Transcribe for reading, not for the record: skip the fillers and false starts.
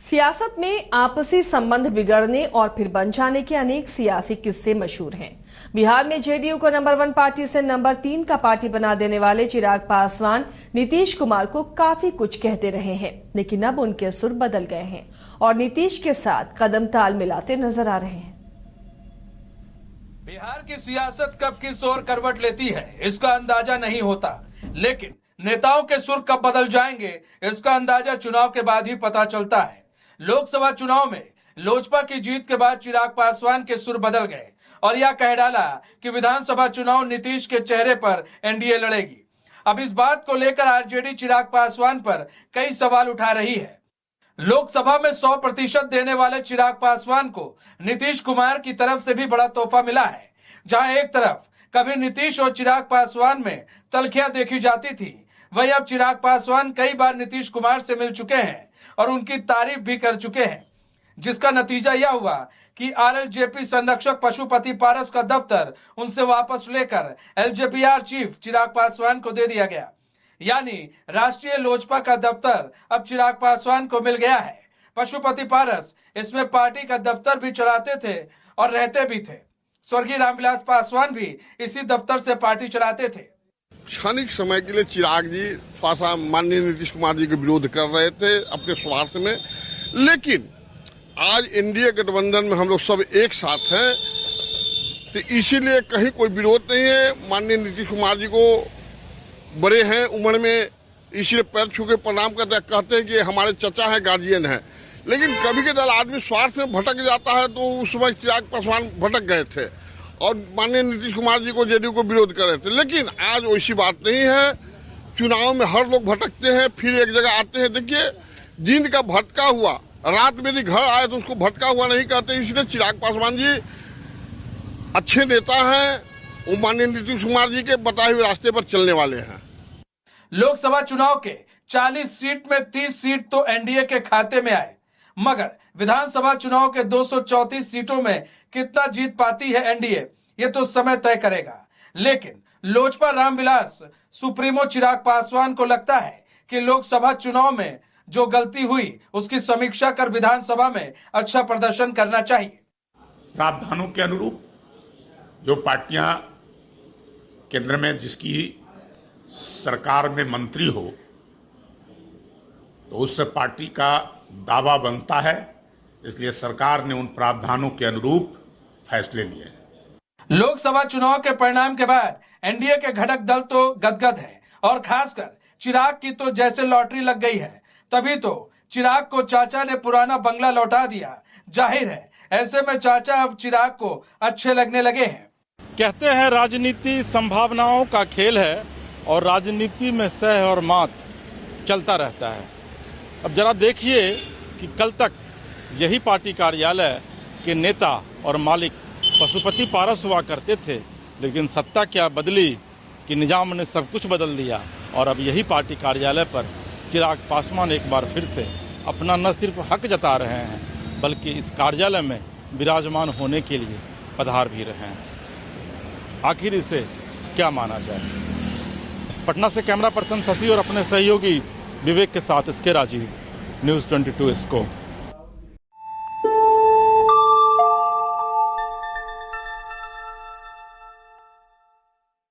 सियासत में आपसी संबंध बिगड़ने और फिर बन जाने के अनेक सियासी किस्से मशहूर हैं। बिहार में जेडीयू को नंबर 1 पार्टी से नंबर 3 का पार्टी बना देने वाले चिराग पासवान नीतीश कुमार को काफी कुछ कहते रहे हैं, लेकिन अब उनके सुर बदल गए हैं और नीतीश के साथ कदम ताल मिलाते नजर आ रहे हैं। बिहार की सियासत कब किस ओर करवट लेती है इसका अंदाजा नहीं होता, लेकिन नेताओं के सुर कब बदल जाएंगे इसका अंदाजा चुनाव के बाद ही पता चलता है। लोकसभा चुनाव में लोजपा की जीत के बाद चिराग पासवान के सुर बदल गए और यह कह डाला कि विधानसभा चुनाव नीतीश के चेहरे पर एनडीए लड़ेगी। अब इस बात को लेकर आरजेडी चिराग पासवान पर कई सवाल उठा रही है। लोकसभा में 100% देने वाले चिराग पासवान को नीतीश कुमार की तरफ से भी बड़ा तोहफा मिला है। जहां एक तरफ कभी नीतीश और चिराग पासवान में तलखियां देखी जाती थी, वहीं अब चिराग पासवान कई बार नीतीश कुमार से मिल चुके हैं और उनकी तारीफ भी कर चुके हैं, जिसका नतीजा यह हुआ कि आरएलजेपी संरक्षक पशुपति पारस का दफ्तर उनसे वापस लेकर एलजेपीआर चीफ चिराग पासवान को दे दिया गया। यानी राष्ट्रीय लोजपा का दफ्तर अब चिराग पासवान को मिल गया है। पशुपति पारस इसमें पार्टी का दफ्तर भी चलाते थे और रहते भी थे। स्वर्गीय रामविलास पासवान भी इसी दफ्तर से पार्टी चलाते थे। क्षणिक समय के लिए चिराग जी पासवान माननीय नीतीश कुमार जी के विरोध कर रहे थे अपने स्वार्थ में, लेकिन आज एनडीए गठबंधन में हम लोग सब एक साथ हैं, तो इसीलिए कहीं कोई विरोध नहीं है। माननीय नीतीश कुमार जी को बड़े हैं उम्र में, इसलिए पैर छू के प्रणाम करते कहते हैं कि हमारे चचा हैं, गार्जियन हैं। लेकिन कभी कभी आदमी स्वार्थ में भटक जाता है, तो उस समय चिराग पासवान भटक गए थे और माननीय नीतीश कुमार जी को जेडीयू को विरोध कर रहे थे। लेकिन आज वैसी बात नहीं है। चुनाव में हर लोग भटकते हैं, फिर एक जगह आते हैं। देखिए, दिन का भटका हुआ रात में यदि घर आए तो उसको भटका हुआ नहीं कहते। इसलिए चिराग पासवान जी अच्छे नेता हैं, वो माननीय नीतीश कुमार जी के बताए हुए रास्ते पर चलने वाले हैं। लोकसभा चुनाव के 40 सीट में 30 सीट तो एनडीए के खाते में आए, मगर विधानसभा चुनाव के 234 सीटों में कितना जीत पाती है एनडीए, ये तो समय तय करेगा। लेकिन लोजपा रामविलास सुप्रीमो चिराग पासवान को लगता है कि लोकसभा चुनाव में जो गलती हुई उसकी समीक्षा कर विधानसभा में अच्छा प्रदर्शन करना चाहिए। प्रावधानों के अनुरूप जो पार्टियां केंद्र में जिसकी सरकार में मंत्री हो, तो उस पार्टी का दावा बनता है। इसलिए सरकार ने उन प्रावधानों के अनुरूप फैसले लिए। लोकसभा चुनाव के परिणाम के बाद एनडीए के घटक दल तो गदगद है और खासकर चिराग की तो जैसे लॉटरी लग गई है। तभी तो चिराग को चाचा ने पुराना बंगला लौटा दिया। जाहिर है ऐसे में चाचा अब चिराग को अच्छे लगने लगे हैं। कहते हैं राजनीति संभावनाओं का खेल है और राजनीति में सह और मात चलता रहता है। अब जरा देखिए कि कल तक यही पार्टी कार्यालय के नेता और मालिक पशुपति पारस हुआ करते थे, लेकिन सत्ता क्या बदली कि निजाम ने सब कुछ बदल दिया और अब यही पार्टी कार्यालय पर चिराग पासवान एक बार फिर से अपना न सिर्फ हक जता रहे हैं, बल्कि इस कार्यालय में विराजमान होने के लिए पधार भी रहे हैं। आखिर इसे क्या माना जाए। पटना से कैमरा पर्सन शशि और अपने सहयोगी विवेक के साथ इसके राजीव, न्यूज़ 22 इसको।